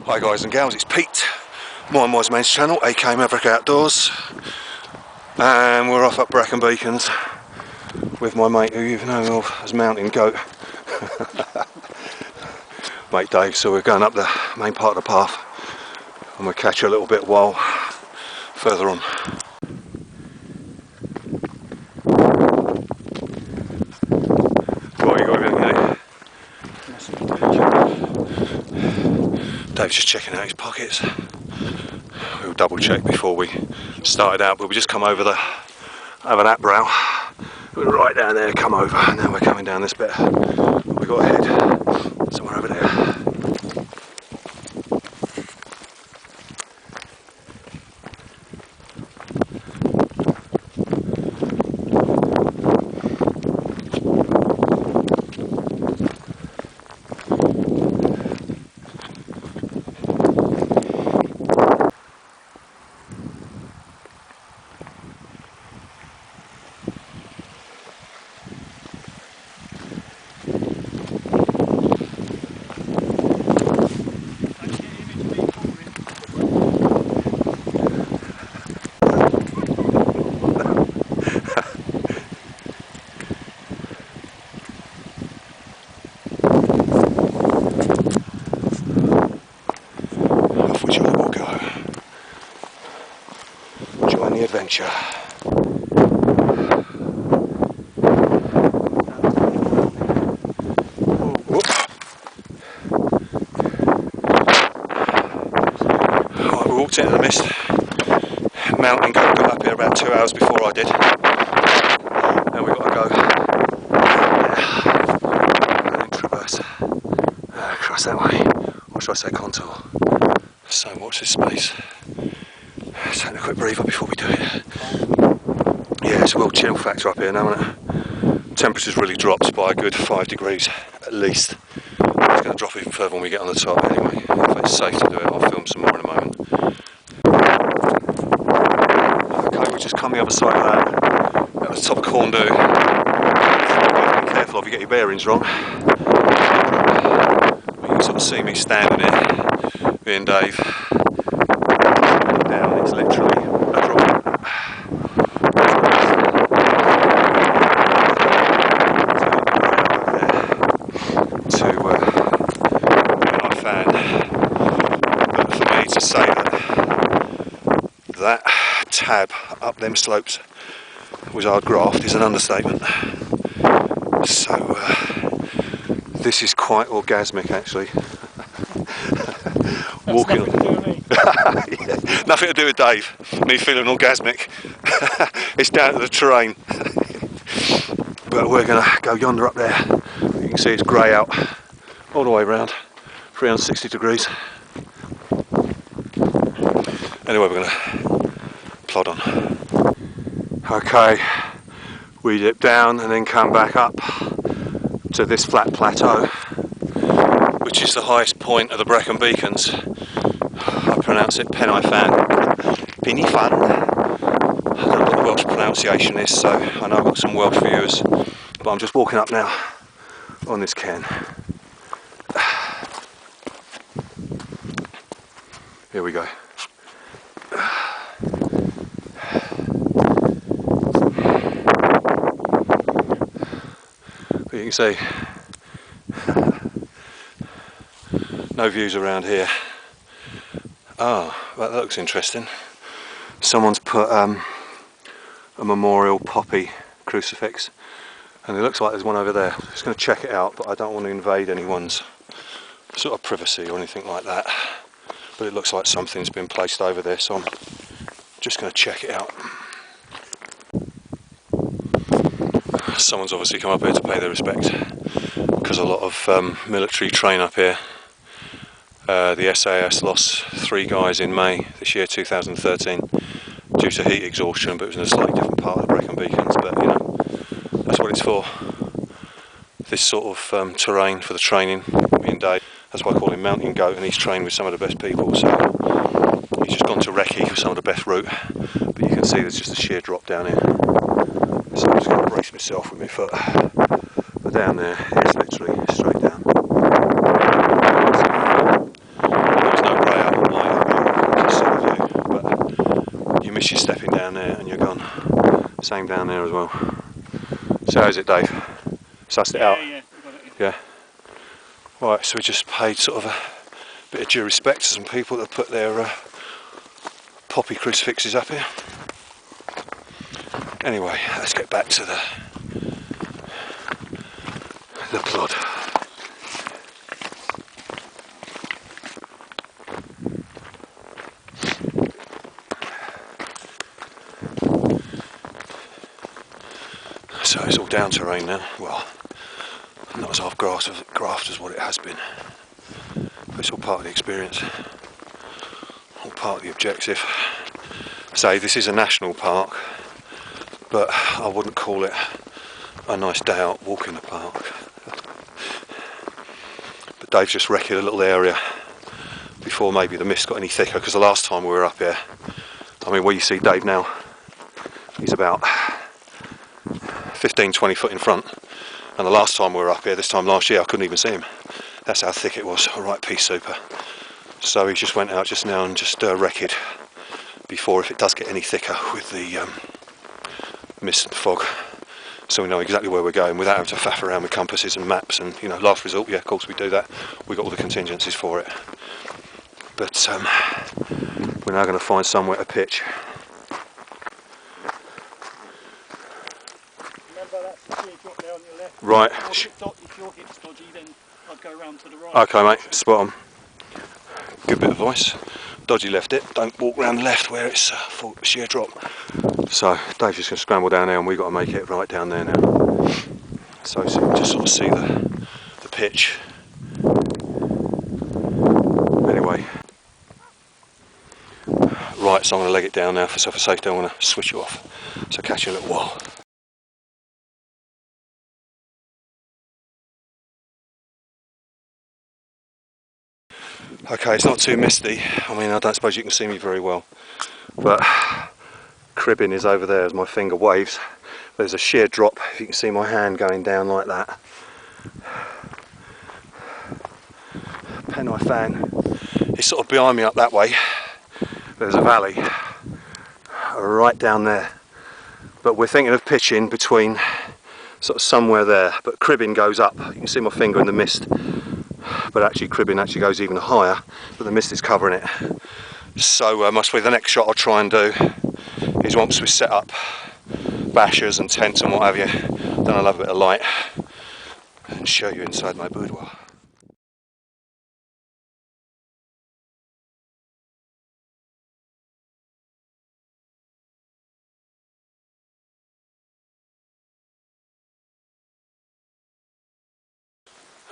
Hi guys and gals, it's Pete, Mindwiseman's channel, aka Maverick Outdoors, and we're off up Brecon Beacons with my mate who you've known of as Mountain Goat, mate Dave. So we're going up the main part of the path and we'll catch you a little bit while further on. What you got everything, Dave's just checking out his pockets. We'll double check before we started out, but we just come over that brow. We were right down there, come over, and now we're coming down this bit. We've got to head somewhere over there. Adventure. Right, we walked into the mist. Mountain Goat got up here about 2 hours before I did. Now we've got to go and then traverse across that way. Or should I say contour? So watch this space. Take a quick breather before we do it. Yeah, it's a real chill factor up here now, isn't it? Temperature's really dropped by a good 5 degrees at least. It's going to drop even further when we get on the top anyway. If it's safe to do it, I'll film some more in a moment. Okay, we'll just come the other side of that. At the top of Corndoo. Be careful if you get your bearings wrong. You can sort of see me standing here, me and Dave. Down, it's literally a drop. I found that for me to say that tab up them slopes was hard graft is an understatement. So this is quite orgasmic actually. Walking on. Yeah, nothing to do with Dave, me feeling orgasmic. It's down to the terrain. But we're going to go yonder up there. You can see it's grey out all the way around, 360 degrees. Anyway, we're going to plod on. Okay, we dip down and then come back up to this flat plateau, which is the highest point of the Brecon Beacons. I pronounce it Penifan. Penifan. I don't know what the Welsh pronunciation is, so I know I've got some Welsh viewers. But I'm just walking up now on this cairn. Here we go. But you can see no views around here. Ah, that looks interesting. Someone's put a memorial poppy crucifix, and it looks like there's one over there. I'm just going to check it out, but I don't want to invade anyone's sort of privacy or anything like that. But it looks like something's been placed over there, so I'm just going to check it out. Someone's obviously come up here to pay their respect, because a lot of military train up here. The SAS lost 3 guys in May this year, 2013, due to heat exhaustion, but it was in a slightly different part of the Brecon Beacons. But you know, that's what it's for. This sort of terrain for the training. Me and Dave, that's why I call him Mountain Goat, and he's trained with some of the best people. So he's just gone to recce for some of the best route, but you can see there's just a sheer drop down here. So I'm just going to brace myself with my foot. But down there, it's literally straight down. There's no miss you stepping down there and you're gone. Same down there as well. So how's it, Dave? Sussed it out? Yeah, we got it, yeah. Right, so we just paid sort of a bit of due respect to some people that put their poppy crucifixes up here. Anyway, let's get back to the plod. So it's all down terrain now. Well, not as half graft as what it has been, but it's all part of the experience, all part of the objective. So this is a national park, but I wouldn't call it a nice day out walk in the park. But Dave's just wrecked a little area before maybe the mist got any thicker, because the last time we were up here, I mean, where you see Dave now, he's about 15-20 foot in front, and the last time we were up here, this time last year, I couldn't even see him. That's how thick it was. A right pea super. So he just went out just now and just wrecked before, if it does get any thicker with the mist and fog, so we know exactly where we're going without having to faff around with compasses and maps. And you know, last resort, yeah, of course we do that. We got all the contingencies for it. But we're now going to find somewhere to pitch. Remember that's the sheer drop there on your left. Right. If your hip's dodgy, then I'd go around to the right. Okay, mate, spot on. Good bit of advice. Dodgy left it. Don't walk round the left where it's full sheer drop. So Dave's just going to scramble down there, and we've got to make it right down there now. So you can just sort of see the pitch. Anyway. Right, so I'm going to leg it down now for safety. I'm going to switch it off. So catch you in a little while. Okay, it's not too misty. I mean, I don't suppose you can see me very well, but cribbing is over there as my finger waves. There's a sheer drop, if you can see my hand going down like that. Penny fan is sort of behind me up that way. There's a valley right down there, but we're thinking of pitching between sort of somewhere there, but cribbing goes up. You can see my finger in the mist, but actually cribbing actually goes even higher, but the mist is covering it. So must be the next shot I'll try and do is, once we set up bashers and tents and what have you, then I'll have a bit of light and show you inside my boudoir.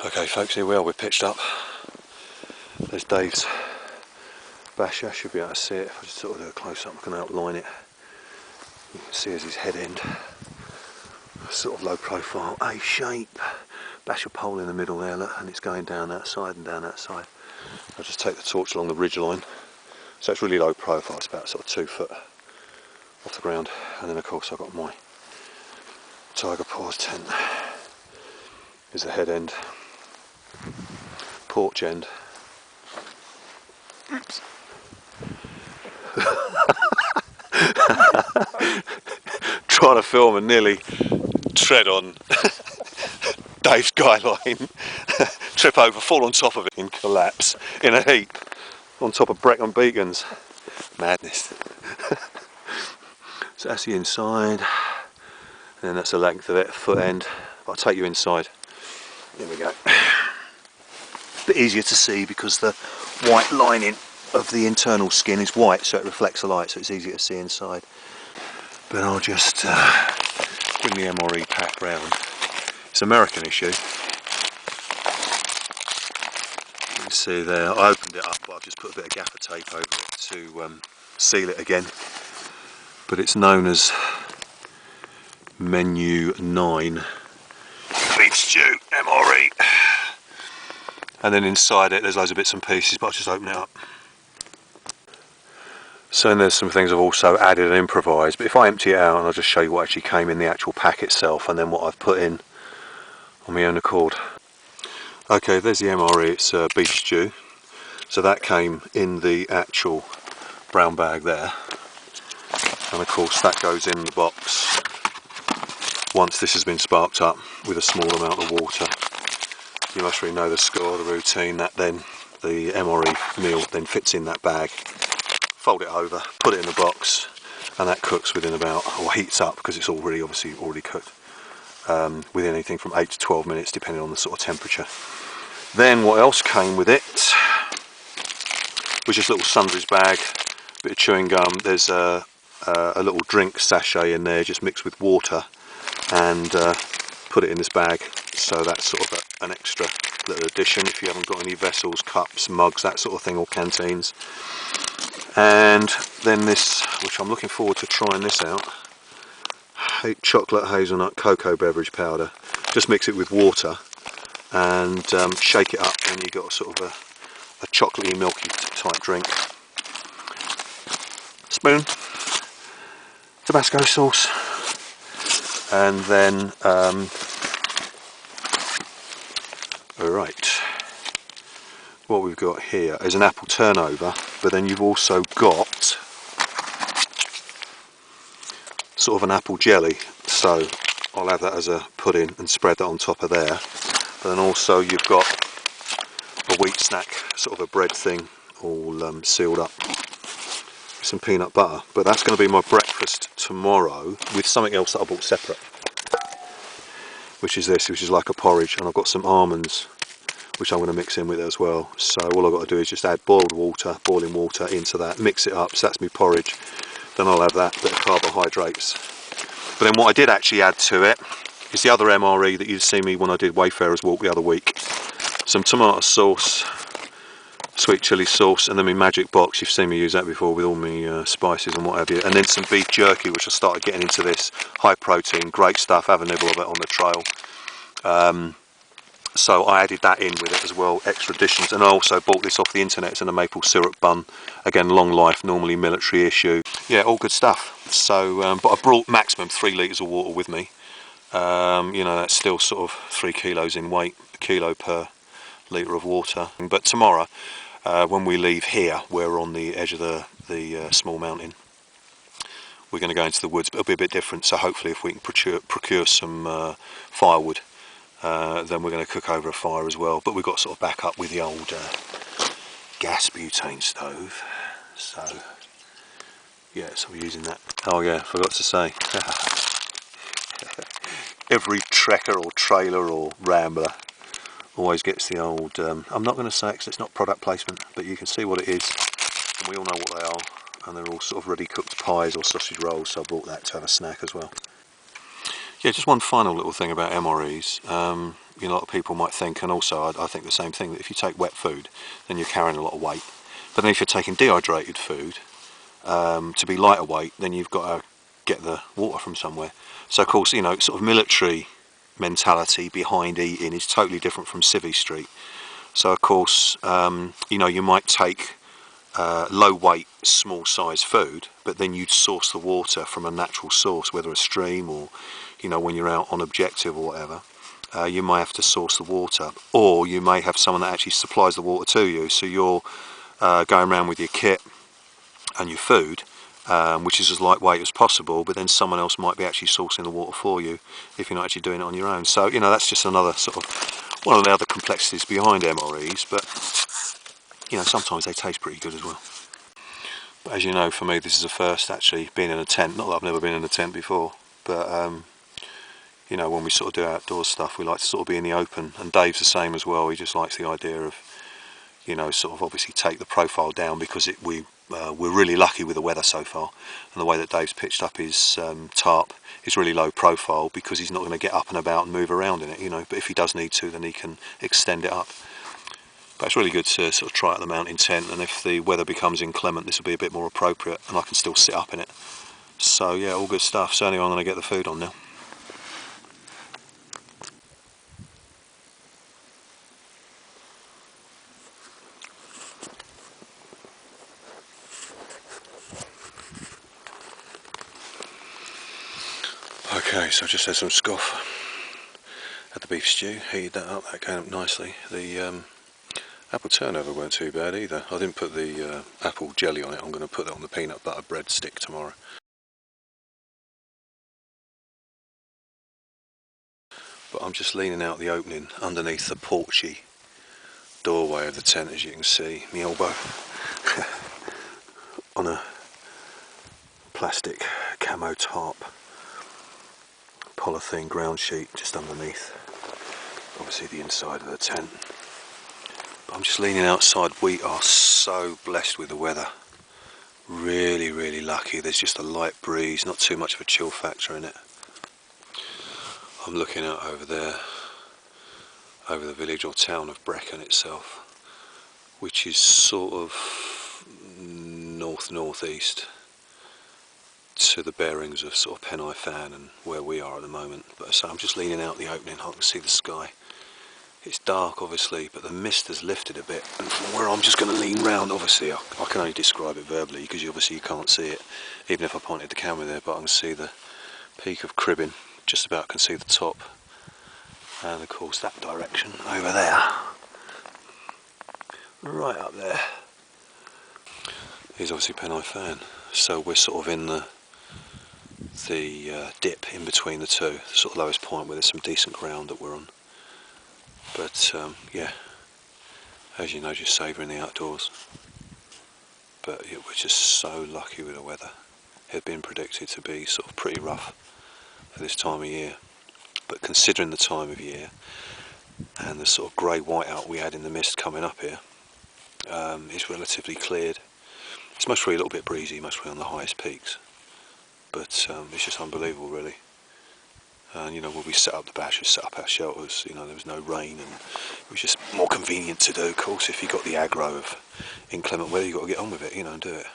Okay folks, here we are, we're pitched up. There's Dave's basha, should be able to see it. If I just sort of do a close up, I can outline it. You can see as his head end, sort of low profile, A shape. Basha pole in the middle there, look, and it's going down that side and down that side. I'll just take the torch along the ridge line. So it's really low profile, it's about sort of 2 foot off the ground. And then of course I've got my tiger paws tent. Here's the head end. Porch end. Oops. Trying to film and nearly tread on Dave's guy line. Trip over, fall on top of it and collapse in a heap on top of Brecon beacons. Madness. So that's the inside, and then that's the length of it, foot end. I'll take you inside. Here we go. A bit easier to see because the white lining of the internal skin is white, so it reflects the light, so it's easier to see inside. But I'll just bring the MRE pack round. It's an American issue. You can see there, I opened it up, but I've just put a bit of gaffer tape over it to seal it again. But it's known as Menu 9 Beef Stew MRE. And then inside it there's loads of bits and pieces, but I'll just open it up. So then there's some things I've also added and improvised, but if I empty it out, and I'll just show you what actually came in the actual pack itself, and then what I've put in on my own accord. Okay, there's the MRE, it's beef stew. So that came in the actual brown bag there. and of course that goes in the box once this has been sparked up with a small amount of water. You must really know the score, the routine, that then the MRE meal then fits in that bag. Fold it over, put it in the box, and that cooks within about, or heats up because it's already obviously already cooked, within anything from 8 to 12 minutes depending on the sort of temperature. Then what else came with it was just a little sundries bag, bit of chewing gum. There's a little drink sachet in there just mixed with water, and put it in this bag, so that's sort of an extra little addition if you haven't got any vessels, cups, mugs, that sort of thing, or canteens. And then this, which I'm looking forward to trying this out, chocolate hazelnut cocoa beverage powder. Just mix it with water and shake it up, and you got sort of a chocolatey milky type drink. Spoon, Tabasco sauce, and then alright, what we've got here is an apple turnover, but then you've also got sort of an apple jelly, so I'll have that as a pudding and spread that on top of there. But then also you've got a wheat snack, sort of a bread thing, all sealed up with some peanut butter. But that's going to be my breakfast tomorrow with something else that I bought separate, which is this, which is like a porridge, and I've got some almonds which I'm going to mix in with it as well. So all I've got to do is just add boiling water into that, mix it up, so that's my porridge. Then I'll have that bit of carbohydrates. But then what I did actually add to it is the other MRE that you'd see me when I did Wayfarer's Walk the other week. Some tomato sauce, sweet chilli sauce, and then my magic box. You've seen me use that before with all my spices and what have you. And then some beef jerky, which I started getting into this. High protein, great stuff, have a nibble of it on the trail. So I added that in with it as well, extra additions. And I also bought this off the internet. It's in a maple syrup bun. Again, long life, normally military issue. Yeah, all good stuff. So, but I brought maximum 3 litres of water with me. You know, that's still sort of 3 kilos in weight, a kilo per litre of water. But tomorrow, when we leave here, we're on the edge of the small mountain. We're going to go into the woods, but it'll be a bit different. So hopefully if we can procure some firewood, then we're going to cook over a fire as well. But we've got sort of back up with the old gas butane stove. So yeah, so we're using that. Oh yeah, forgot to say. Every trekker or trailer or rambler always gets the old, I'm not going to say it because it's not product placement, but you can see what it is, and we all know what they are, and they're all sort of ready cooked pies or sausage rolls, so I bought that to have a snack as well. Yeah, just one final little thing about MREs. You know, a lot of people might think, and also I think the same thing, that if you take wet food, then you're carrying a lot of weight. But then if you're taking dehydrated food, to be lighter weight, then you've got to get the water from somewhere. So of course, you know, sort of military mentality behind eating is totally different from civvy street. So of course, you know, you might take low weight, small size food, but then you'd source the water from a natural source, whether a stream or, you know, when you're out on objective or whatever. You may have to source the water, or you may have someone that actually supplies the water to you. So you're going around with your kit and your food, which is as lightweight as possible, but then someone else might be actually sourcing the water for you if you're not actually doing it on your own. So, you know, that's just another sort of one of the other complexities behind MREs, but, you know, sometimes they taste pretty good as well. But as you know, for me, this is a first actually being in a tent. Not that I've never been in a tent before, but you know, when we sort of do outdoor stuff, we like to sort of be in the open, and Dave's the same as well. He just likes the idea of, you know, sort of obviously take the profile down, because we're really lucky with the weather so far, and the way that Dave's pitched up his tarp is really low profile, because he's not going to get up and about and move around in it, you know, but if he does need to, then he can extend it up. But it's really good to sort of try out the mountain tent, and if the weather becomes inclement, this will be a bit more appropriate, and I can still sit up in it. So yeah, all good stuff. So anyway, I'm going to get the food on now. Okay, so I just had some scoff, had the beef stew, heated that up, that came up nicely. The apple turnover weren't too bad either. I didn't put the apple jelly on it, I'm going to put that on the peanut butter bread stick tomorrow. But I'm just leaning out the opening underneath the porchy doorway of the tent, as you can see, my elbow on a plastic camo tarp polythene ground sheet just underneath, obviously the inside of the tent. But I'm just leaning outside. We are so blessed with the weather, really lucky. There's just a light breeze, not too much of a chill factor in it. I'm looking out over there, over the village or town of Brecon itself, which is sort of northeast to the bearings of sort of Pen Fan and where we are at the moment. But so I'm just leaning out the opening. I can see the sky. It's dark obviously, but the mist has lifted a bit, and from where I'm just going to lean round, obviously I can only describe it verbally because you can't see it, even if I pointed the camera there, but I can see the peak of Cribbin, just about can see the top, and of course that direction over there, right up there, is obviously Pen Fan. So we're sort of in the dip in between the two, the sort of lowest point where there's some decent ground that we're on. But yeah, as you know, just savouring the outdoors. But yeah, we're just so lucky with the weather. It had been predicted to be sort of pretty rough for this time of year, but considering the time of year and the sort of grey whiteout we had in the mist coming up here, it's relatively cleared. It's mostly a little bit breezy, mostly on the highest peaks, but it's just unbelievable really. And you know, when we set up the basha, set up our shelters, you know, there was no rain, and it was just more convenient to do. Of course, if you got the aggro of inclement weather, you got to get on with it, you know, and do it.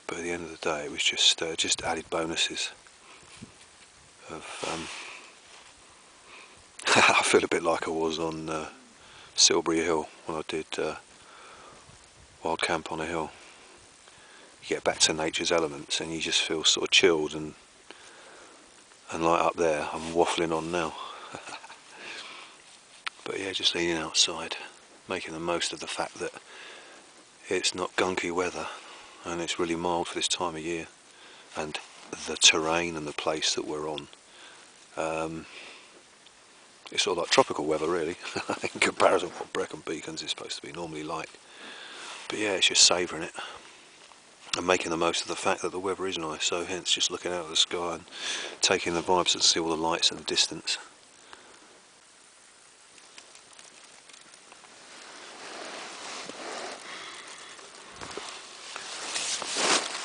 But at the end of the day, it was just added bonuses of I feel a bit like I was on Silbury Hill when I did Wild Camp on a Hill. You get back to nature's elements and you just feel sort of chilled, and like up there, I'm waffling on now. But yeah, just leaning outside, making the most of the fact that it's not gunky weather and it's really mild for this time of year, and the terrain and the place that we're on, it's sort of like tropical weather really in comparison to what Brecon Beacons is supposed to be normally like. But yeah, it's just savouring it and making the most of the fact that the weather is nice, so hence just looking out at the sky and taking the vibes and see all the lights in the distance.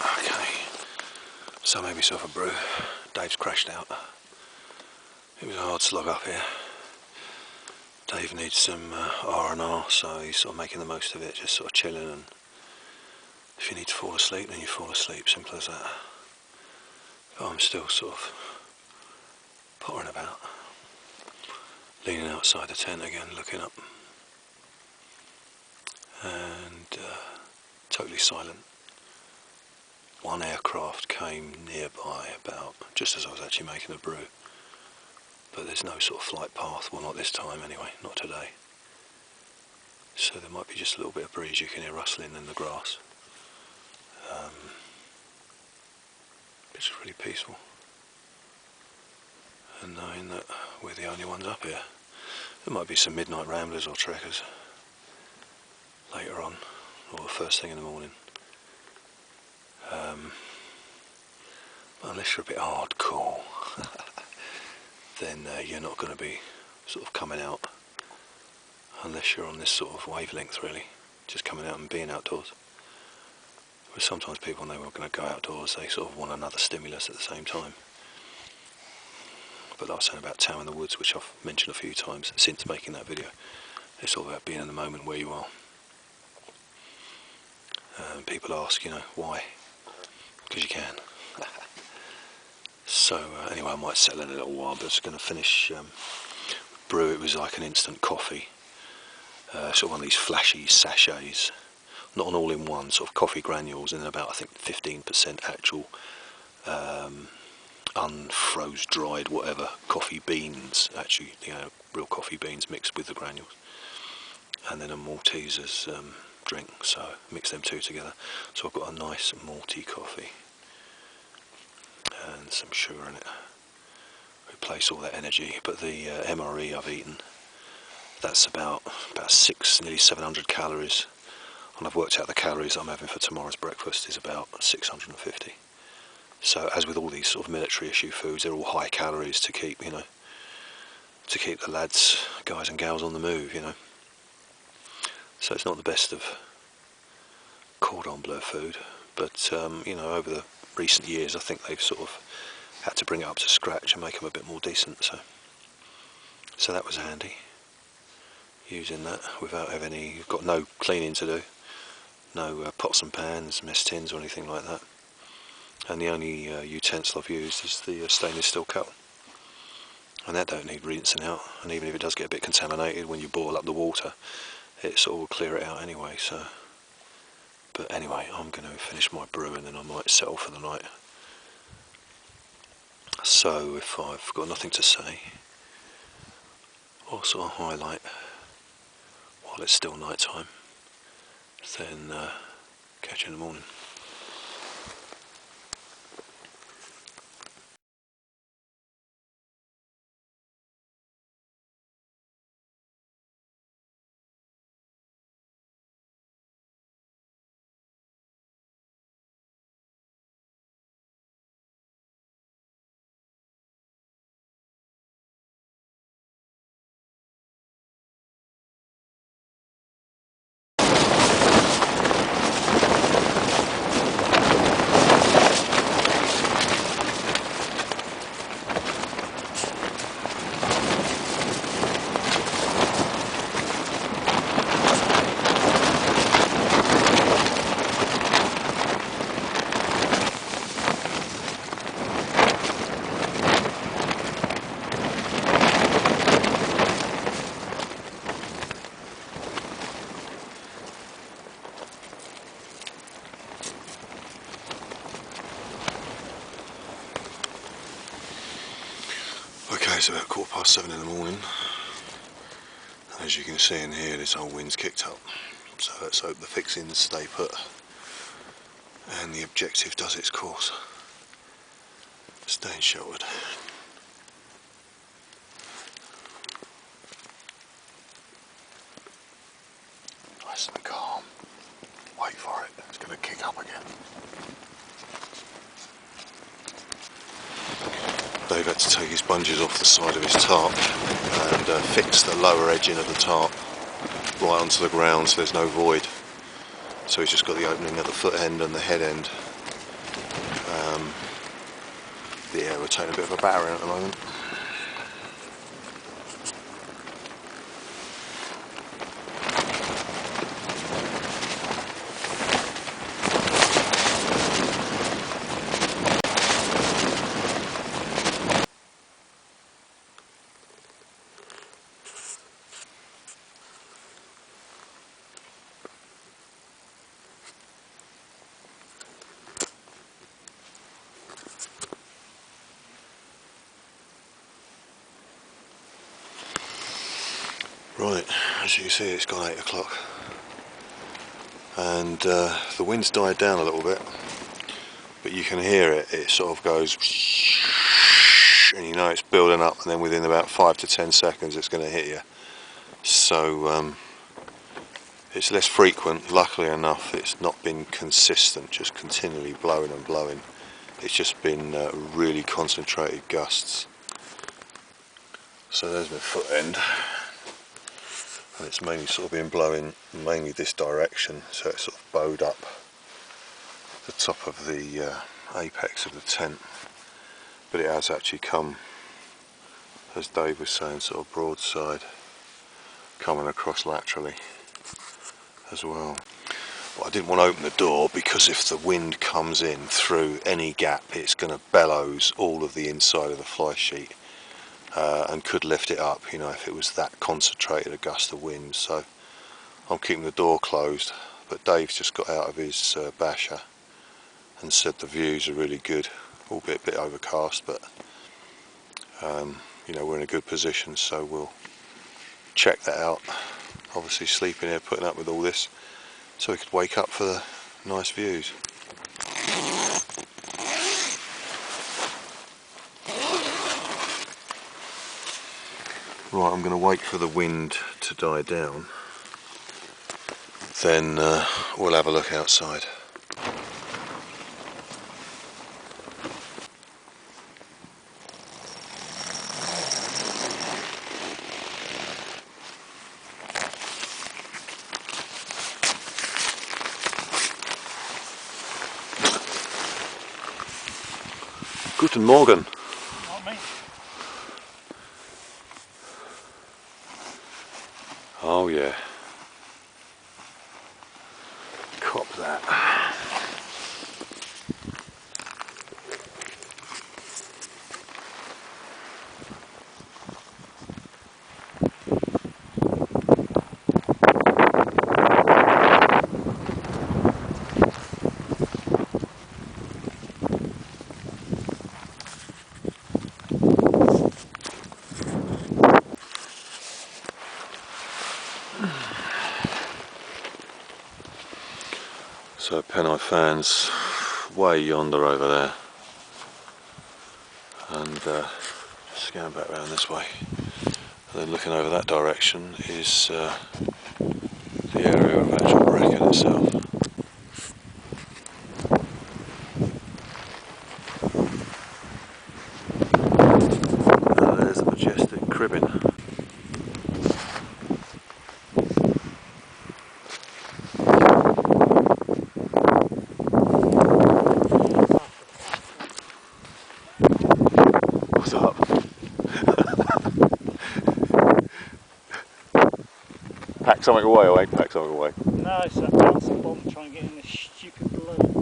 Okay, so I made myself a brew. Dave's crashed out. It was a hard slog up here. Dave needs some R&R, so he's sort of making the most of it, just sort of chilling, and if you need to fall asleep, then you fall asleep, simple as that. But I'm still sort of pottering about, leaning outside the tent again, looking up, and totally silent. One aircraft came nearby about just as I was actually making the brew, but there's no sort of flight path, well not this time anyway, not today. So there might be just a little bit of breeze, you can hear rustling in the grass. It's really peaceful, and knowing that we're the only ones up here. There might be some midnight ramblers or trekkers later on, or the first thing in the morning. But unless you're a bit hardcore, then you're not going to be sort of coming out, unless you're on this sort of wavelength really, just coming out and being outdoors. Whereas sometimes people, when they were going to go outdoors, they sort of want another stimulus at the same time. But like I was saying about Town in the Woods, which I've mentioned a few times since making that video, it's all about being in the moment where you are. People ask, you know, why? Because you can. So anyway, I might settle in a little while, but I'm just going to finish brew. It was like an instant coffee, sort of one of these flashy sachets, not an all-in-one, sort of coffee granules, and then about I think 15% actual unfroze dried whatever coffee beans, actually, you know, real coffee beans mixed with the granules, and then a Malteser's drink, so mix them two together. So I've got a nice malty coffee and some sugar in it with replace all that energy, but the MRE I've eaten, that's about 6, nearly 700 calories, and I've worked out the calories I'm having for tomorrow's breakfast is about 650. So as with all these sort of military issue foods, they're all high calories to keep, you know, to keep the lads, guys and gals on the move, you know. So it's not the best of cordon bleu food, but you know, over the recent years I think they've sort of had to bring it up to scratch and make them a bit more decent, so that was handy, using that without having any, you've got no cleaning to do, no pots and pans, mess tins or anything like that, and the only utensil I've used is the stainless steel kettle, and that don't need rinsing out, and even if it does get a bit contaminated when you boil up the water, it sort of will clear it out anyway. So, but anyway, I'm going to finish my brew and then I might settle for the night. So if I've got nothing to say, or sort of highlight while it's still night time, then catch you in the morning. Okay, it's about 7:15 in the morning. As you can see in here, this whole wind's kicked up, so let's hope the fixings stay put and the objective does its course, staying sheltered. Nice and calm. Wait for it, it's going to kick up again. Dave had to take his sponges off the side of his tarp and fix the lower edging of the tarp right onto the ground so there's no void. So he's just got the opening at the foot end and the head end. Yeah, we're taking a bit of a battering at the moment. Right, as you can see, it's gone 8 o'clock and the wind's died down a little bit, but you can hear it, it sort of goes and you know it's building up, and then within about 5 to 10 seconds it's going to hit you. So it's less frequent, luckily enough. It's not been consistent, just continually blowing and blowing. It's just been really concentrated gusts. So there's my foot end, and it's mainly sort of been blowing mainly this direction, so it's sort of bowed up the top of the apex of the tent, but it has actually come, as Dave was saying, sort of broadside, coming across laterally as well. Well, I didn't want to open the door because if the wind comes in through any gap, it's going to bellows all of the inside of the fly sheet and could lift it up, you know, if it was that concentrated a gust of wind. So I'm keeping the door closed, but Dave's just got out of his basha and said the views are really good, albeit a bit overcast, but you know, we're in a good position, so we'll check that out. Obviously sleeping here, putting up with all this, so we could wake up for the nice views. Right, I'm going to wait for the wind to die down, then we'll have a look outside. Guten Morgen. Not me. Oh yeah. Cop that. So Pennine fans way yonder over there, and just going back round this way, and then looking over that direction is the area of actual Brecon itself. And there's the majestic cribbing. What's up? Pack something away, or ain't pack something away? No, it's that bouncing bomb trying to get in this stupid balloon.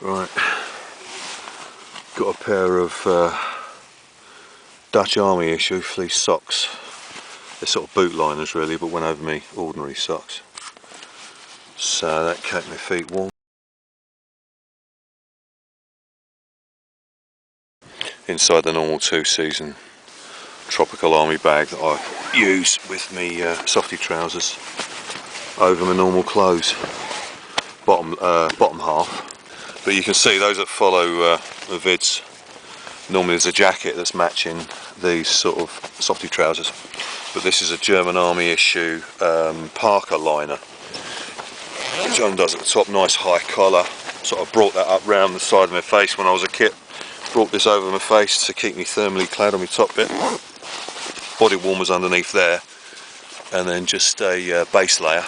Right, got a pair of Dutch Army issue fleece socks. They're sort of boot liners really, but went over me ordinary socks. So that kept my feet warm. Inside the normal 2-season tropical army bag that I use with me softy trousers over my normal clothes. Bottom half. But you can see those that follow the vids, normally there's a jacket that's matching these sort of softy trousers, but this is a German Army issue Parker liner, which undoes at the top, nice high collar. Sort of brought that up round the side of my face when I was a kid, brought this over my face to keep me thermally clad on my top bit, body warmers underneath there, and then just a base layer.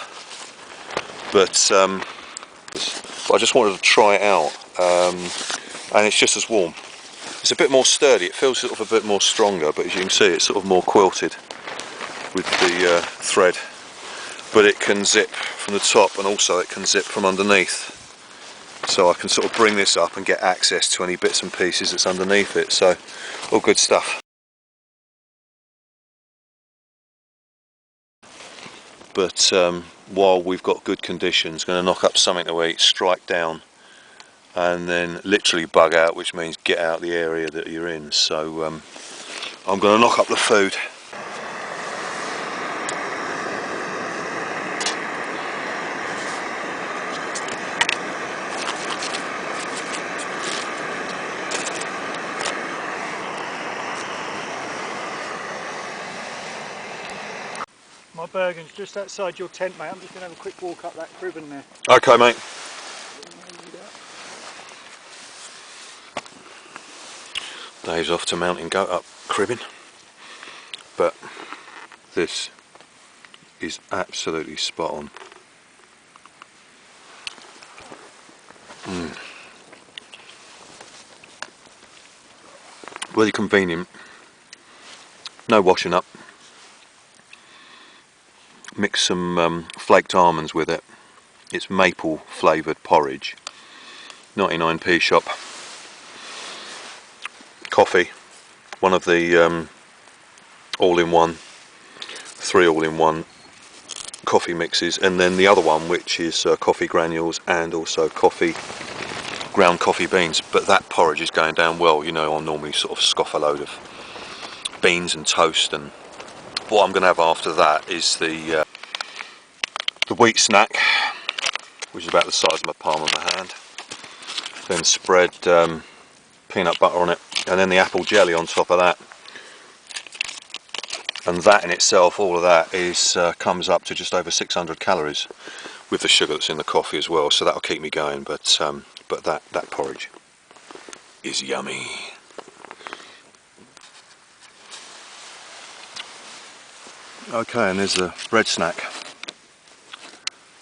But I just wanted to try it out, and it's just as warm. It's a bit more sturdy, it feels sort of a bit more stronger, but as you can see it's sort of more quilted with the thread. But it can zip from the top, and also it can zip from underneath. So I can sort of bring this up and get access to any bits and pieces that's underneath it, so all good stuff. But while we've got good conditions, going to knock up something to eat, strike down, and then literally bug out, which means get out the area that you're in. So I'm going to knock up the food. My Bergen's just outside your tent, mate. I'm just going to have a quick walk up that crib in there. Okay, mate. Dave's off to mountain goat up cribbing, but this is absolutely spot on. Really convenient, no washing up. Mix some flaked almonds with it. It's maple flavoured porridge, 99p shop. Coffee, one of the all-in-one, 3 all-in-one coffee mixes, and then the other one which is coffee granules and also ground coffee beans. But that porridge is going down well. You know, I normally sort of scoff a load of beans and toast, and what I'm going to have after that is the wheat snack, which is about the size of my palm of my hand. Then spread peanut butter on it, and then the apple jelly on top of that. And that in itself, all of that is comes up to just over 600 calories with the sugar that's in the coffee as well. So that'll keep me going. But that porridge is yummy. Okay, and there's the bread snack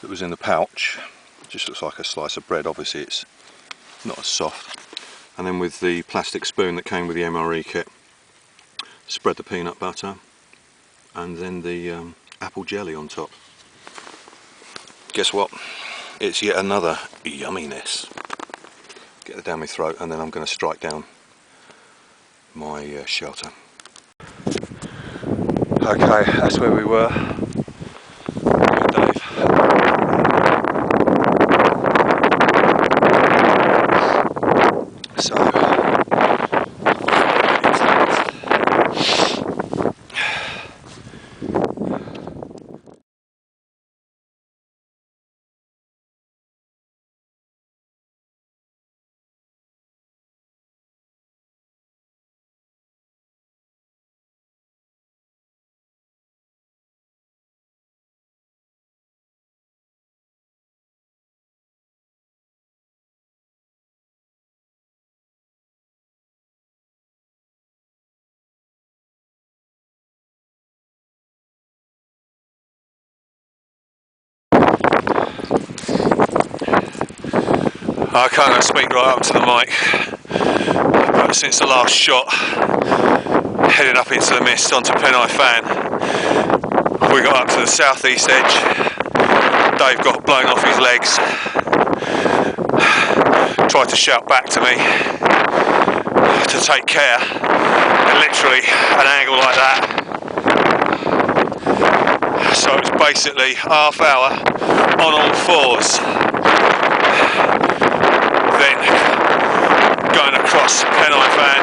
that was in the pouch. It just looks like a slice of bread. Obviously, it's not as soft. And then with the plastic spoon that came with the MRE kit, spread the peanut butter and then the apple jelly on top. Guess what? It's yet another yumminess. Get it down my throat, and then I'm going to strike down my shelter. Okay, that's where we were. Dave. So, I can't speak right up to the mic, but since the last shot, heading up into the mist onto Pennine Fan, we got up to the southeast edge. Dave got blown off his legs, tried to shout back to me to take care, and literally an angle like that. So it was basically half hour on all fours, then going across Pennine Fan,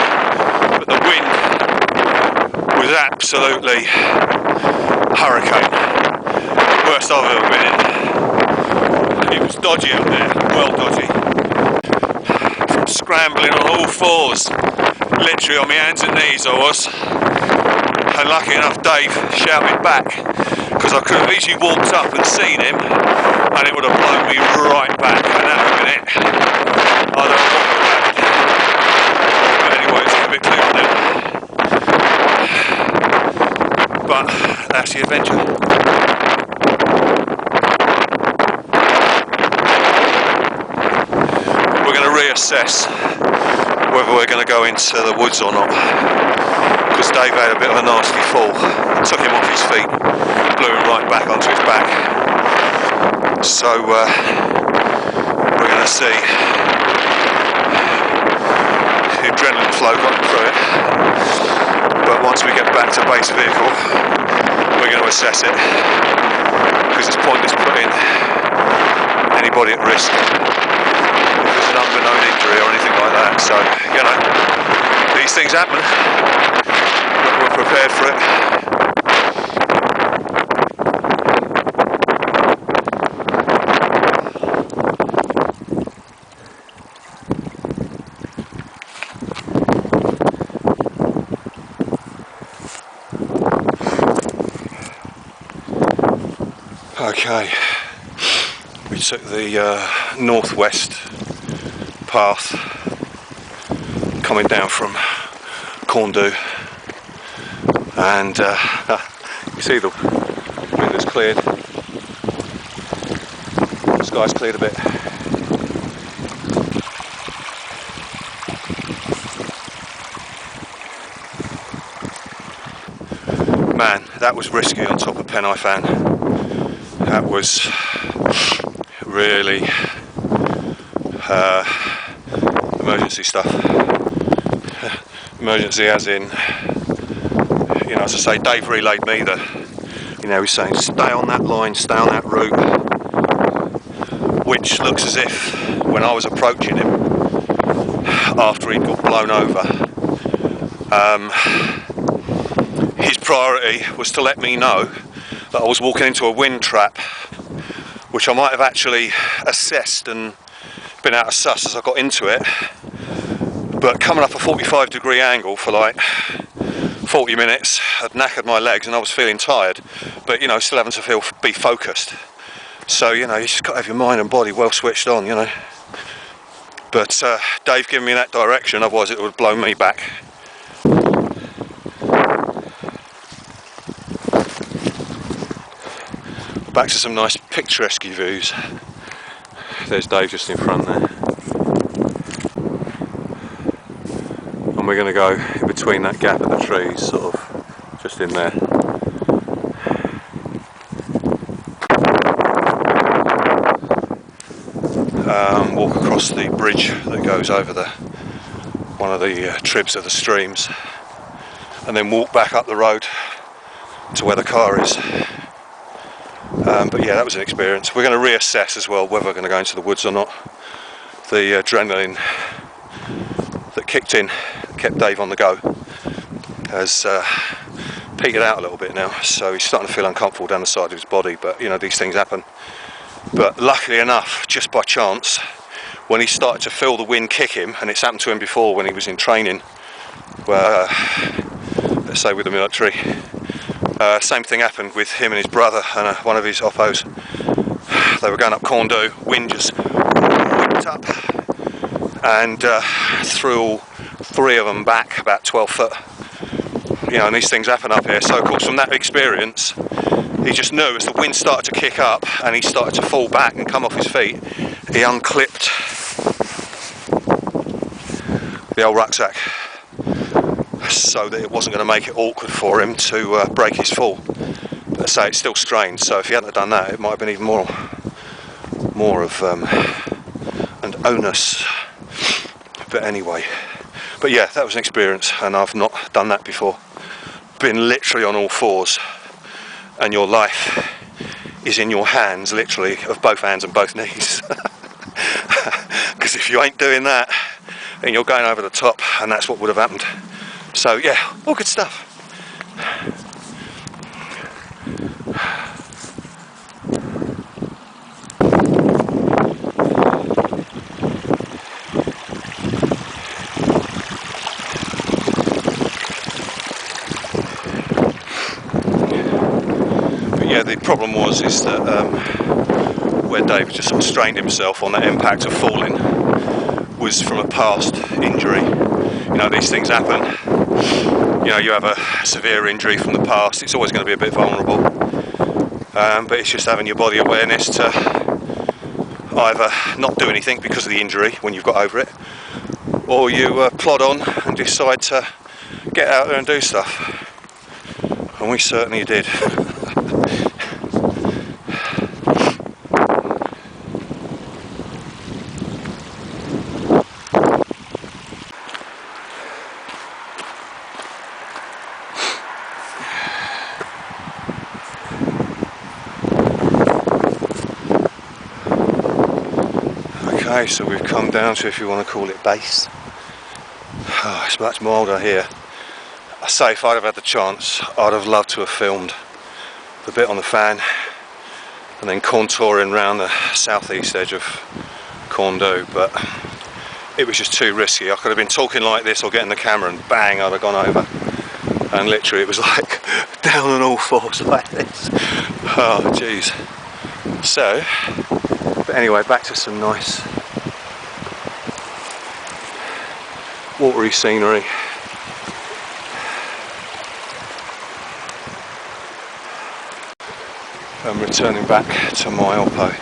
but the wind was absolutely hurricane, worst I've ever been in. It was dodgy up there, well dodgy. From scrambling on all fours, literally on my hands and knees I was, and lucky enough Dave shouted back, because I could have easily walked up and seen him, and it would have blown me right back, and that would have been it. I don't know what would have happened. But anyway, it's a bit clearer now. But that's the adventure. We're going to reassess whether we're going to go into the woods or not, because Dave had a bit of a nasty fall. Took him off his feet, blew him right back onto his back. So we're going to see. The adrenaline flow got through it, but once we get back to base vehicle, we're going to assess it, because it's pointless putting anybody at risk if there's an unbeknown injury or anything like that. So, you know, these things happen, but we're prepared for it. Okay, we took the northwest path coming down from Corndu, and you see the wind has cleared, the sky's cleared a bit. Man, that was risky on top of Pennine Fan. That was really emergency stuff. Emergency as in, you know, as I say, Dave relayed me the You know, he's saying stay on that line, stay on that route, which looks as if when I was approaching him after he'd got blown over, his priority was to let me know that I was walking into a wind trap, which I might have actually assessed and been out of suss as I got into it, but coming up a 45-degree angle for like 40 minutes had knackered my legs and I was feeling tired, but you know, still having to be focused. So you know, you just got to have your mind and body well switched on, you know. But Dave giving me that direction, otherwise it would have blown me back. Back to some nice picturesque views. There's Dave just in front there. And we're going to go in between that gap of the trees, sort of just in there. Walk across the bridge that goes over one of the tribs of the streams, and then walk back up the road to where the car is. But yeah, that was an experience. We're going to reassess as well whether we're going to go into the woods or not. The adrenaline that kicked in, kept Dave on the go, has petered out a little bit now, so he's starting to feel uncomfortable down the side of his body, but you know, these things happen. But luckily enough, just by chance, when he started to feel the wind kick him, and it's happened to him before when he was in training, let's say with the military, same thing happened with him and his brother and one of his oppos. They were going up Corndoo, wind just whipped up and threw all three of them back about 12 foot. You know, and these things happen up here. So of course from that experience, he just knew as the wind started to kick up and he started to fall back and come off his feet, he unclipped the old rucksack so that it wasn't going to make it awkward for him to break his fall. But I say it's still strained, so if he hadn't done that, it might have been even more of an onus. But anyway, but yeah, that was an experience, and I've not done that before. Been literally on all fours, and your life is in your hands, literally, of both hands and both knees. Because if you ain't doing that, then you're going over the top, and that's what would have happened. So yeah, all good stuff. But yeah, the problem is that where Dave just sort of strained himself on that impact of falling was from a past injury. You know, these things happen. You know, you have a severe injury from the past, it's always going to be a bit vulnerable. But it's just having your body awareness to either not do anything because of the injury when you've got over it, or you plod on and decide to get out there and do stuff. And we certainly did. Okay, so we've come down to, if you want to call it, base. Oh, it's much milder here. I say, if I'd have had the chance, I'd have loved to have filmed the bit on the fan and then contouring around the southeast edge of Corndoo, but it was just too risky. I could have been talking like this or getting the camera and bang, I'd have gone over. And literally it was like down on all fours like this. Oh jeez. So, but anyway, back to some nice watery scenery. I'm returning back to my oppo.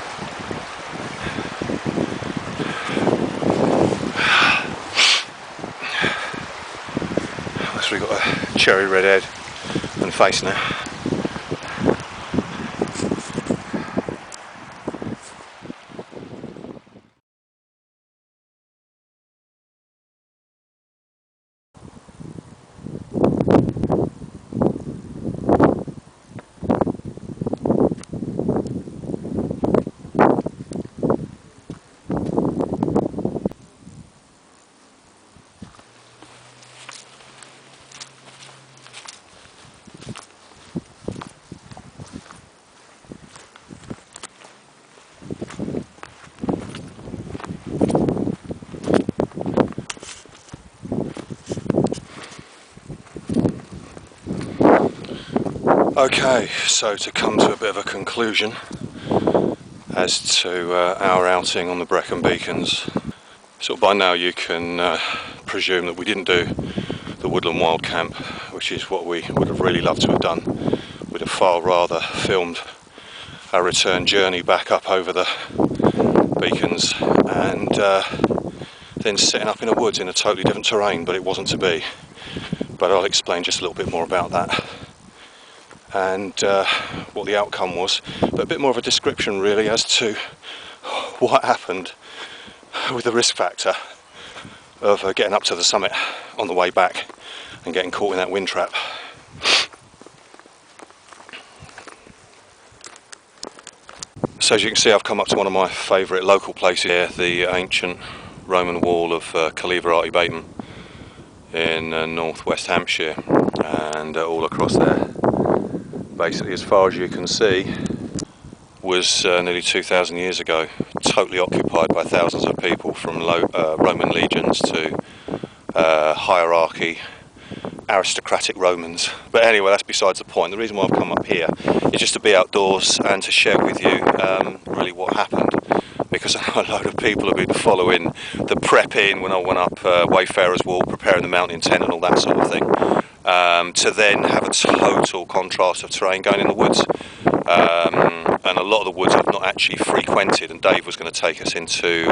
So we've got a cherry red head and face now. Okay, so to come to a bit of a conclusion as to our outing on the Brecon beacons. So by now you can presume that we didn't do the Woodland Wild Camp, which is what we would have really loved to have done. We'd have far rather filmed our return journey back up over the beacons and then setting up in the woods in a totally different terrain, but it wasn't to be. But I'll explain just a little bit more about that and what the outcome was, but a bit more of a description really as to what happened with the risk factor of getting up to the summit on the way back and getting caught in that wind trap. So as you can see, I've come up to one of my favourite local places here, the ancient Roman wall of Civvy in North West Hampshire, and all across there, basically as far as you can see, was nearly 2,000 years ago, totally occupied by thousands of people, from Roman legions to hierarchy, aristocratic Romans. But anyway, that's besides the point. The reason why I've come up here is just to be outdoors and to share with you really what happened, because I know a load of people have been following the prep in when I went up Wayfarer's Wall, preparing the mountain tent and all that sort of thing, to then have a total contrast of terrain going in the woods. And a lot of the woods I've not actually frequented, and Dave was going to take us into,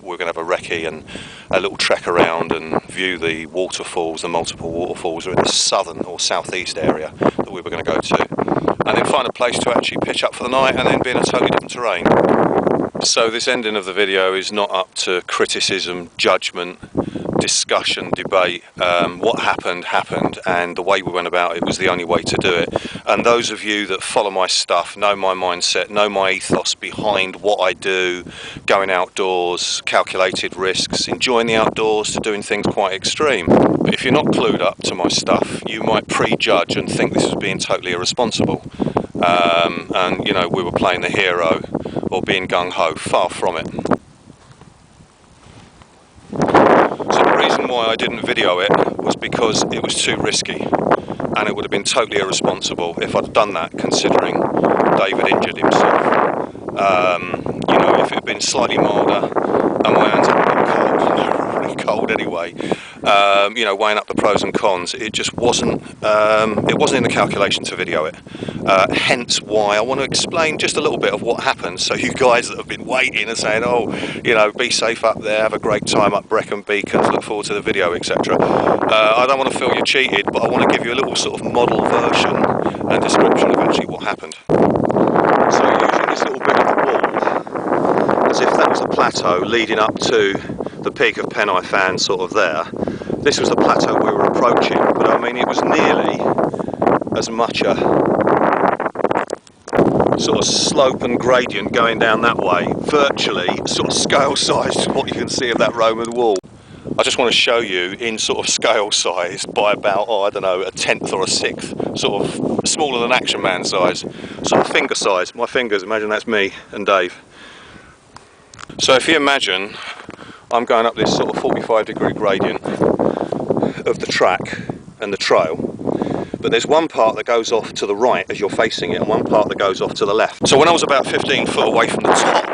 we're going to have a recce and a little trek around and view the waterfalls, the multiple waterfalls are in the southern or southeast area that we were going to go to, and then find a place to actually pitch up for the night and then be in a totally different terrain. So this ending of the video is not up to criticism, judgment, discussion, debate. What happened, and the way we went about it was the only way to do it. And those of you that follow my stuff know my mindset, know my ethos behind what I do, going outdoors, calculated risks, enjoying the outdoors to doing things quite extreme. But if you're not clued up to my stuff, you might prejudge and think this is being totally irresponsible. And you know, we were playing the hero or being gung-ho, far from it. So the reason why I didn't video it was because it was too risky, and it would have been totally irresponsible if I'd done that, considering David injured himself. You know, if it had been slightly milder and my hands had been cold, they were really cold anyway, you know, weighing up the pros and cons, it just wasn't, it wasn't in the calculation to video it. Hence why I want to explain just a little bit of what happened, so you guys that have been waiting and saying, oh, you know, be safe up there, have a great time up Brecon beacons, look forward to the video, etc. I don't want to feel you cheated, but I want to give you a little sort of model version and description of actually what happened. So using this little bit of the wall as if that was a plateau leading up to the peak of Pennine Fan, sort of there, this was the plateau we were approaching, but I mean it was nearly as much a sort of slope and gradient going down that way, virtually sort of scale size to what you can see of that Roman wall. I just want to show you in sort of scale size by about, oh, I don't know, a tenth or a sixth, sort of smaller than Action Man size, sort of finger size, my fingers, imagine that's me and Dave. So if you imagine I'm going up this sort of 45-degree gradient of the track and the trail, but there's one part that goes off to the right as you're facing it and one part that goes off to the left. So when I was about 15 foot away from the top,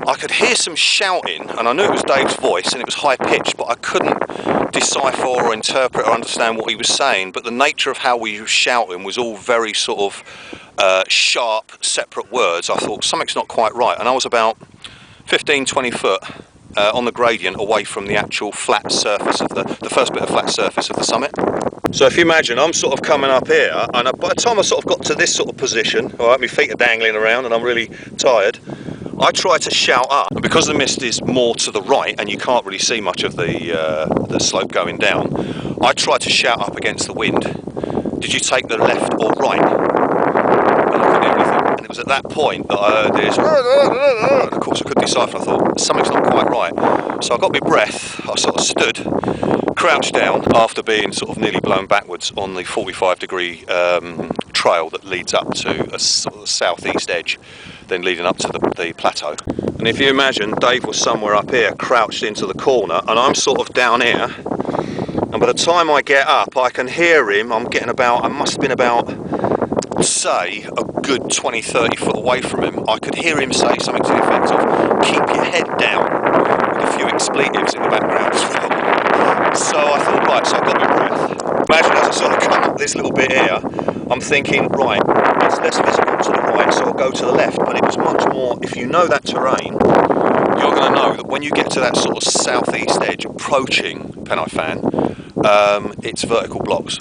I could hear some shouting, and I knew it was Dave's voice and it was high pitched, but I couldn't decipher or interpret or understand what he was saying. But the nature of how he was shouting was all very sort of sharp, separate words. I thought something's not quite right, and I was about 15-20 foot on the gradient away from the actual flat surface of the first bit of flat surface of the summit. So if you imagine, I'm sort of coming up here, and by the time I sort of got to this sort of position, all right, my feet are dangling around and I'm really tired, I try to shout up, and because the mist is more to the right and you can't really see much of the slope going down, I try to shout up against the wind, did you take the left or right? And I couldn't hear anything, and it was at that point that I heard this, and of course I couldn't decipher. I thought, something's not quite right. So I got my breath, I sort of stood, crouched down after being sort of nearly blown backwards on the 45-degree trail that leads up to a sort of southeast edge, then leading up to the plateau. And if you imagine, Dave was somewhere up here, crouched into the corner, and I'm sort of down here, and by the time I get up, I can hear him. I'm getting about, I must have been about would say a good 20-30 foot away from him, I could hear him say something to the effect of, keep your head down, with a few expletives in the background as well. So I thought, right, so I got my breath. Imagine as I sort of come up this little bit here, I'm thinking, right, it's less visible to the right, so I'll go to the left. But it was much more, if you know that terrain, you're going to know that when you get to that sort of southeast edge approaching Penifan, it's vertical blocks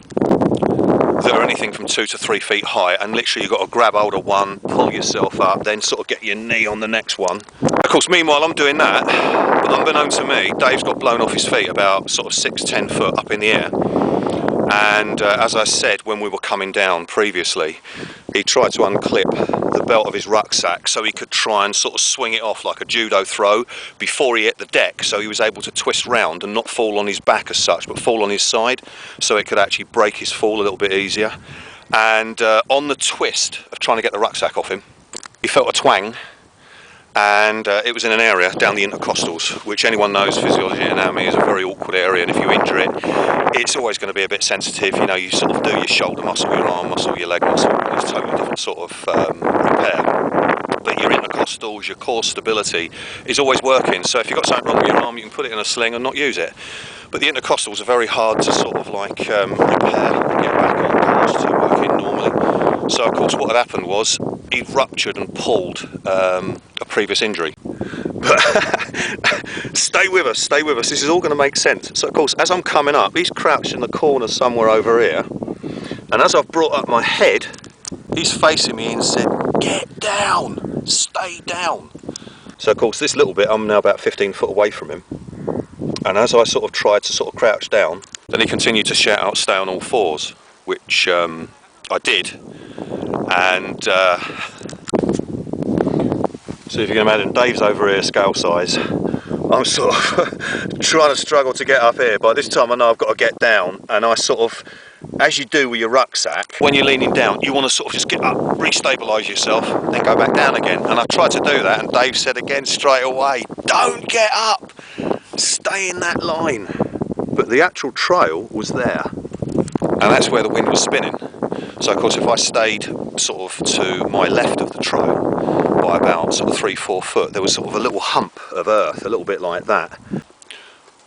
that are anything from 2 to 3 feet high, and literally you've got to grab hold of one, pull yourself up, then sort of get your knee on the next one. Of course, meanwhile I'm doing that, but unbeknown to me, Dave's got blown off his feet about sort of 6-10 foot up in the air. And as I said when we were coming down previously, he tried to unclip the belt of his rucksack so he could try and sort of swing it off like a judo throw before he hit the deck, so he was able to twist round and not fall on his back as such, but fall on his side, so it could actually break his fall a little bit easier. And on the twist of trying to get the rucksack off him, he felt a twang, and it was in an area down the intercostals, which anyone knows physiology and anatomy is a very awkward area, and if you injure it, it's always going to be a bit sensitive. You know, you sort of do your shoulder muscle, your arm muscle, your leg muscle, it's a totally different sort of repair. But your intercostals, your core stability is always working, so if you've got something wrong with your arm, you can put it in a sling and not use it. But the intercostals are very hard to sort of like repair and get back on course to working normally. So of course what had happened was he'd ruptured and pulled a previous injury. But stay with us, this is all going to make sense. So of course as I'm coming up, he's crouched in the corner somewhere over here, and as I've brought up my head, he's facing me and said, get down, stay down. So of course this little bit, I'm now about 15 foot away from him, and as I sort of tried to sort of crouch down, then he continued to shout out, stay on all fours, which I did. And so if you can imagine, Dave's over here scale size, I'm sort of trying to struggle to get up here. By this time I know I've got to get down, and I sort of, as you do with your rucksack, when you're leaning down, you want to sort of just get up, re-stabilise yourself, then go back down again. And I tried to do that, and Dave said again straight away, don't get up, stay in that line. But the actual trail was there, and that's where the wind was spinning. So of course if I stayed sort of to my left of the trail by about sort of 3-4 foot, there was sort of a little hump of earth, a little bit like that,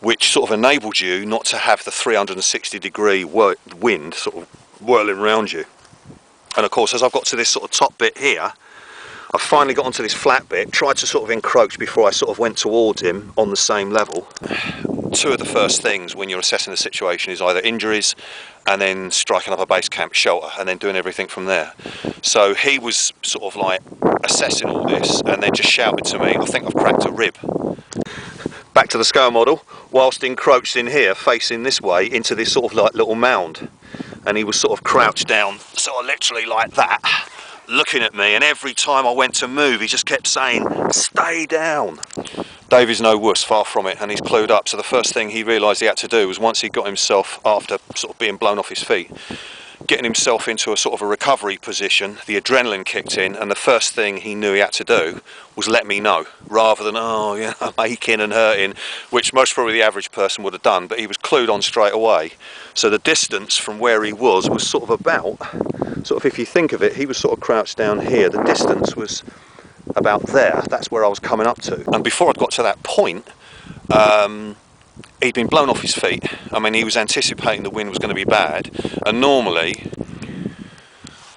which sort of enabled you not to have the 360-degree wind sort of whirling around you. And of course as I've got to this sort of top bit here, I finally got onto this flat bit, tried to sort of encroach before I sort of went towards him on the same level. Two of the first things when you're assessing the situation is either injuries and then striking up a base camp shelter and then doing everything from there. So he was sort of like assessing all this and then just shouted to me, I think I've cracked a rib. Back to the scale model, whilst encroached in here facing this way into this sort of like little mound, and he was sort of crouched down sort of literally like that, looking at me, and every time I went to move he just kept saying, stay down. Dave is no wuss, far from it, and he's clued up. So the first thing he realised he had to do was, once he got himself, after sort of being blown off his feet, getting himself into a sort of a recovery position, the adrenaline kicked in, and the first thing he knew he had to do was let me know, rather than, oh yeah, I'm aching and hurting, which most probably the average person would have done, but he was clued on straight away. So the distance from where he was sort of about, sort of if you think of it, he was sort of crouched down here, the distance was about there, that's where I was coming up to. And before I'd got to that point, he'd been blown off his feet. I mean, he was anticipating the wind was going to be bad, and normally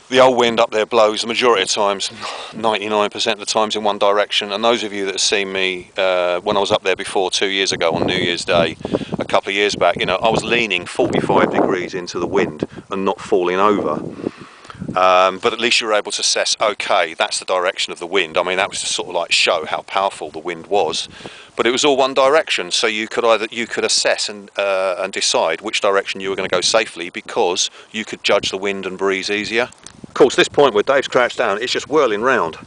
the old wind up there blows the majority of times, 99% of the times, in one direction. And those of you that have seen me when I was up there before 2 years ago on New Year's Day a couple of years back, you know, I was leaning 45 degrees into the wind and not falling over. But at least you were able to assess, okay, that's the direction of the wind. I mean, that was to sort of like show how powerful the wind was, but it was all one direction, so you could assess and decide which direction you were going to go safely, because you could judge the wind and breeze easier. Of course, this point where Dave's crouched down, it's just whirling round.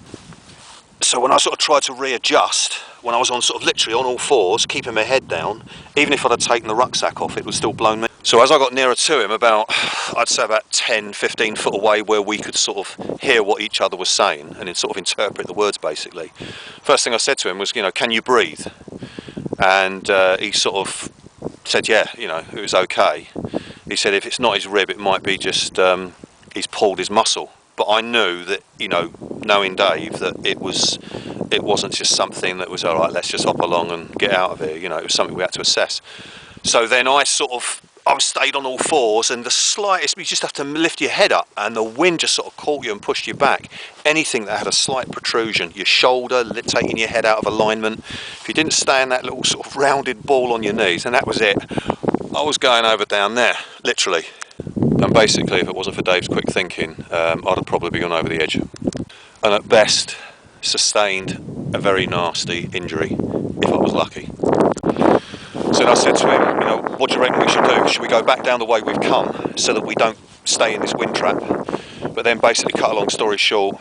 So when I sort of tried to readjust, when I was on sort of literally on all fours, keeping my head down, even if I'd have taken the rucksack off, it would still blown me. So as I got nearer to him, about, I'd say about 10-15 foot away, where we could sort of hear what each other was saying and then sort of interpret the words basically, first thing I said to him was, you know, can you breathe? And he sort of said, yeah, you know, it was okay. He said if it's not his rib, it might be just he's pulled his muscle. but I knew that, you know, knowing Dave, that it wasn't just something that was, all right, let's just hop along and get out of here. You know, it was something we had to assess. So then I stayed on all fours, and the slightest, you just have to lift your head up, and the wind just sort of caught you and pushed you back. Anything that had a slight protrusion, your shoulder, taking your head out of alignment, if you didn't stay in that little sort of rounded ball on your knees, and that was it. I was going over down there, literally. And basically, if it wasn't for Dave's quick thinking, I'd have probably gone over the edge. And at best, sustained a very nasty injury, if I was lucky. So then I said to him, you know, what do you reckon we should do? Should we go back down the way we've come so that we don't stay in this wind trap? But then basically, cut a long story short,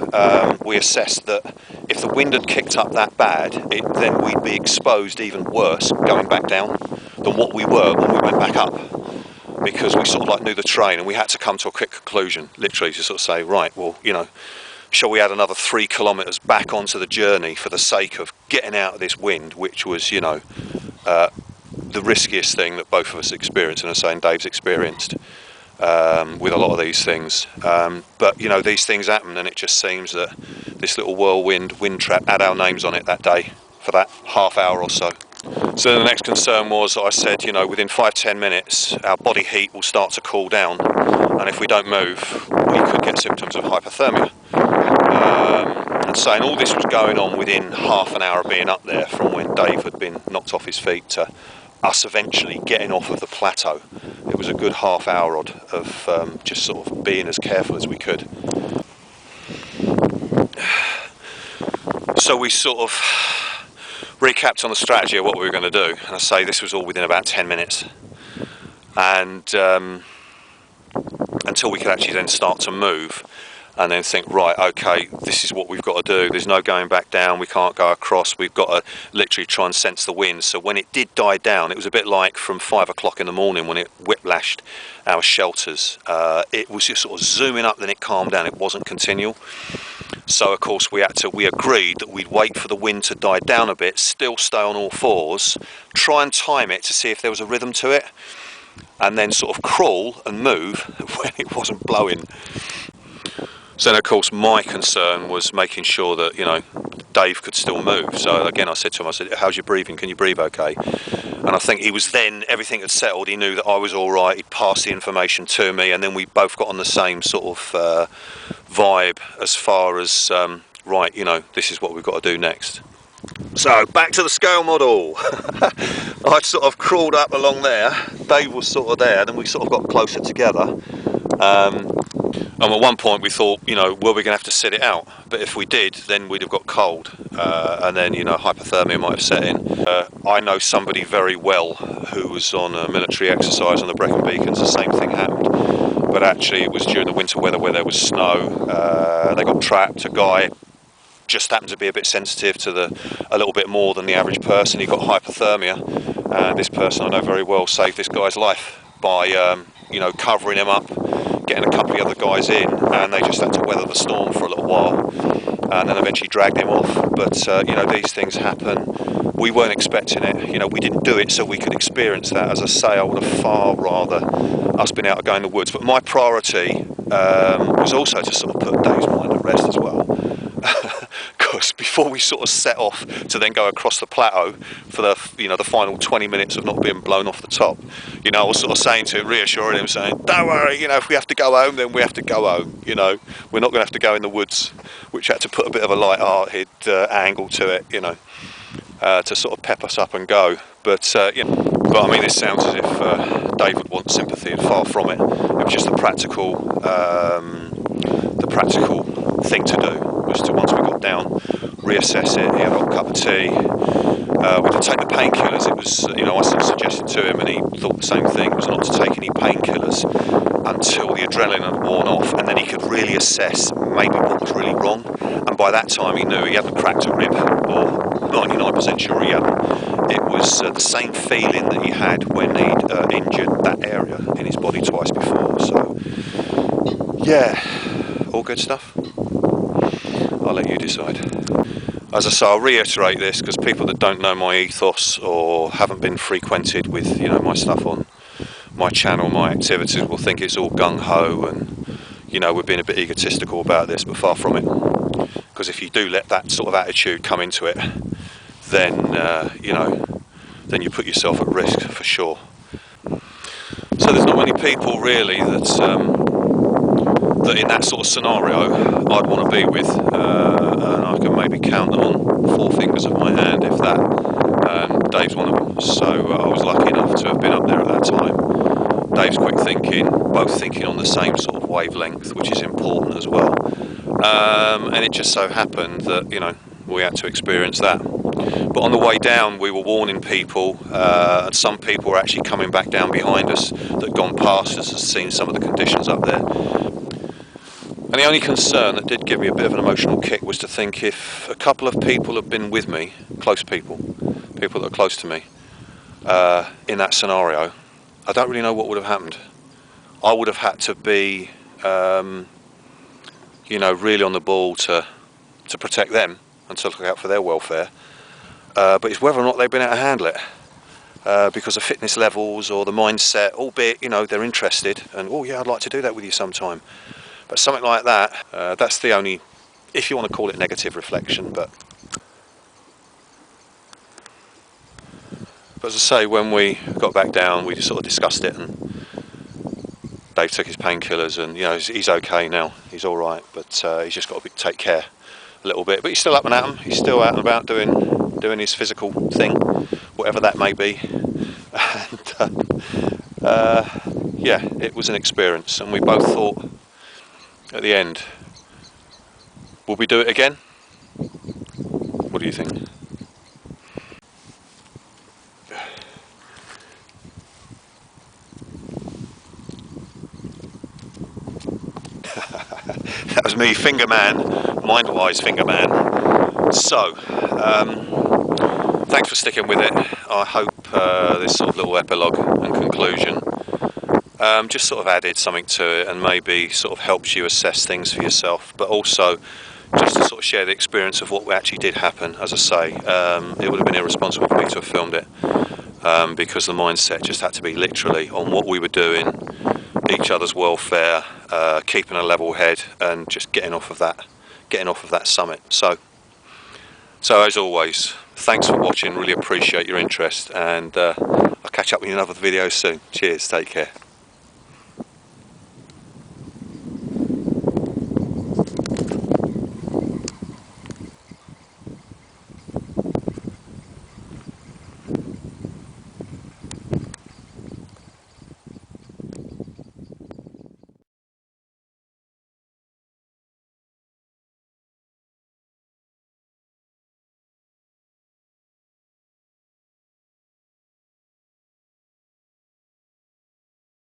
we assessed that if the wind had kicked up that bad, then we'd be exposed even worse going back down than what we were when we went back up. Because we sort of like knew the terrain, and we had to come to a quick conclusion, literally, to sort of say, right, well, you know, shall we add another 3 kilometres back onto the journey for the sake of getting out of this wind, which was, you know, the riskiest thing that both of us experienced, and I'm saying Dave's experienced with a lot of these things. But, you know, these things happen, and it just seems that this little whirlwind wind trap had our names on it that day for that half hour or so. So the next concern was, I said, you know, within 5-10 minutes, our body heat will start to cool down, and if we don't move, we could get symptoms of hypothermia. And saying all this was going on within half an hour of being up there, from when Dave had been knocked off his feet to us eventually getting off of the plateau. It was a good half hour odd of just sort of being as careful as we could. So we sort of recapped on the strategy of what we were going to do, and I say this was all within about 10 minutes, and until we could actually then start to move and then think, right, okay, this is what we've got to do, there's no going back down, we can't go across, we've got to literally try and sense the wind. So when it did die down, it was a bit like from 5 o'clock in the morning when it whiplashed our shelters. It was just sort of zooming up, then it calmed down, it wasn't continual. So of course we agreed that we'd wait for the wind to die down a bit, still stay on all fours, try and time it to see if there was a rhythm to it, and then sort of crawl and move when it wasn't blowing. So then of course my concern was making sure that, you know, Dave could still move. So again I said to him, I said, how's your breathing, can you breathe okay? And I think he was then, everything had settled, he knew that I was alright, he'd passed the information to me, and then we both got on the same sort of vibe as far as, right, you know, this is what we've got to do next. So back to the scale model. I sort of crawled up along there, Dave was sort of there, then we sort of got closer together. And at one point we thought, you know, were we going to have to sit it out? But if we did, then we'd have got cold, and then, you know, hypothermia might have set in. I know somebody very well who was on a military exercise on the Brecon beacons. The same thing happened, but actually it was during the winter weather where there was snow. They got trapped. A guy just happened to be a bit sensitive to a little bit more than the average person. He got hypothermia, and this person I know very well saved this guy's life by you know, covering him up, getting a couple of other guys in, and they just had to weather the storm for a little while, and then eventually dragged him off. But you know, these things happen. We weren't expecting it, you know, we didn't do it so we could experience that. As I say, I would have far rather us been out to go in the woods, but my priority was also to sort of put Dave's mind at rest as well. Because before we sort of set off to then go across the plateau for the, you know, the final 20 minutes of not being blown off the top, you know, I was sort of saying to him, reassuring him, saying, don't worry, you know, if we have to go home, then we have to go home, you know, we're not going to have to go in the woods, which had to put a bit of a light-hearted angle to it, you know, to sort of pep us up and go. But you know, but I mean, this sounds as if Dave would want sympathy, and far from it. It was just the practical thing to do was to, once we got down, reassess it. He had a hot cup of tea. We did take the painkillers. It was, you know, I sort of suggested to him, and he thought the same thing, was not to take any painkillers until the adrenaline had worn off, and then he could really assess maybe what was really wrong. And by that time he knew he hadn't cracked a rib, or 99% sure he hadn't. It was the same feeling that he had when he'd injured that area in his body twice before. So yeah, all good stuff. I'll let you decide. As I say, I'll reiterate this because people that don't know my ethos or haven't been frequented with, you know, my stuff on my channel, my activities, will think it's all gung-ho and, you know, we're being a bit egotistical about this, but far from it. Because if you do let that sort of attitude come into it, then you know, then you put yourself at risk for sure. So there's not many people really that in that sort of scenario I'd want to be with, and I can maybe count them on 4 fingers of my hand, if that, and Dave's one of them. So I was lucky enough to have been up there at that time. Dave's quick thinking, both thinking on the same sort of wavelength, which is important as well, and it just so happened that, you know, we had to experience that. But on the way down we were warning people, and some people were actually coming back down behind us that had gone past us and seen some of the conditions up there. And the only concern that did give me a bit of an emotional kick was to think, if a couple of people had been with me, close people that are close to me, in that scenario, I don't really know what would have happened. I would have had to be, you know, really on the ball to protect them and to look out for their welfare. But it's whether or not they've been able to handle it, because of fitness levels or the mindset, albeit, you know, they're interested and, oh yeah, I'd like to do that with you sometime. But something like that, that's the only, if you want to call it negative reflection. But as I say, when we got back down, we just sort of discussed it, and Dave took his painkillers, and, you know, he's okay now, he's all right, but he's just got to take care a little bit. But he's still up and at 'em, he's still out and about doing his physical thing, whatever that may be. And yeah, it was an experience, and we both thought at the end, will we do it again? What do you think? That was me, finger man, Mindwise finger man. So, thanks for sticking with it. I hope this sort of little epilogue and conclusion just sort of added something to it, and maybe sort of helps you assess things for yourself, but also just to sort of share the experience of what actually did happen. As I say, it would have been irresponsible for me to have filmed it, because the mindset just had to be literally on what we were doing, each other's welfare, keeping a level head, and just getting off of that summit. So as always, thanks for watching, really appreciate your interest, and I'll catch up with you in another video soon. Cheers, take care.